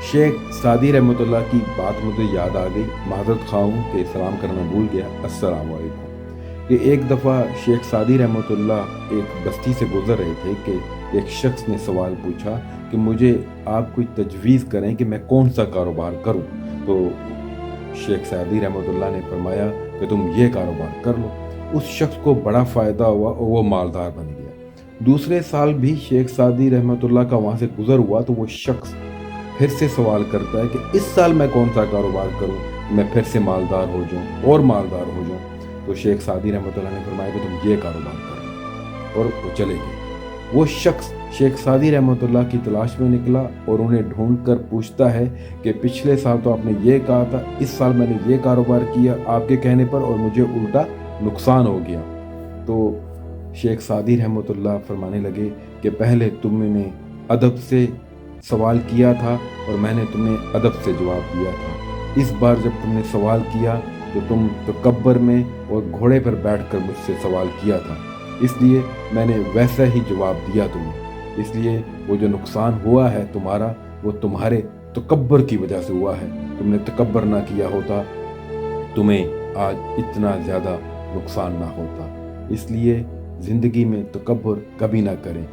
शेख सादी रहमतुल्लाह की बात मुझे याद आ गई, माज़रत ख़्वाह हूँ कि सलाम करना भूल गया। अस्सलाम वालेकुम। कि एक दफ़ा शेख सादी रहमतुल्लाह एक बस्ती से गुज़र रहे थे कि एक शख्स ने सवाल पूछा कि मुझे आप कोई तजवीज़ करें कि मैं कौन सा कारोबार करूँ। तो शेख सादी रहमतुल्लाह ने फरमाया कि तुम ये कारोबार कर लो। उस शख्स को बड़ा फ़ायदा हुआ और वो मालदार बन गया। दूसरे साल भी शेख सादी रहमतुल्लाह का वहाँ से गुज़र हुआ तो वो शख्स फिर से सवाल करता है कि इस साल मैं कौन सा कारोबार करूं कि मैं फिर से मालदार हो जाऊं और मालदार हो जाऊं। तो शेख सादी रहमतुल्लाह ने फरमाया कि तुम ये कारोबार करो, और वो चले गए। वो शख्स शेख सादी रहमतुल्लाह की तलाश में निकला और उन्हें ढूंढ कर पूछता है कि पिछले साल तो आपने ये कहा था, इस साल मैंने ये कारोबार किया आपके कहने पर और मुझे उल्टा नुकसान हो गया। तो शेख सादी रहमतुल्लाह फरमाने लगे कि पहले तुमने अदब से सवाल किया था और मैंने तुम्हें अदब से जवाब दिया था। इस बार जब तुमने सवाल किया तो तुम तकब्बर में और घोड़े पर बैठकर मुझसे सवाल किया था, इसलिए मैंने वैसा ही जवाब दिया तुम्हें। इसलिए वो जो नुकसान हुआ है तुम्हारा, वो तुम्हारे तकब्बर की वजह से हुआ है। तुमने तकब्बर ना किया होता, तुम्हें आज इतना ज़्यादा नुकसान ना होता। इसलिए ज़िंदगी में तकब्बर कभी ना करें।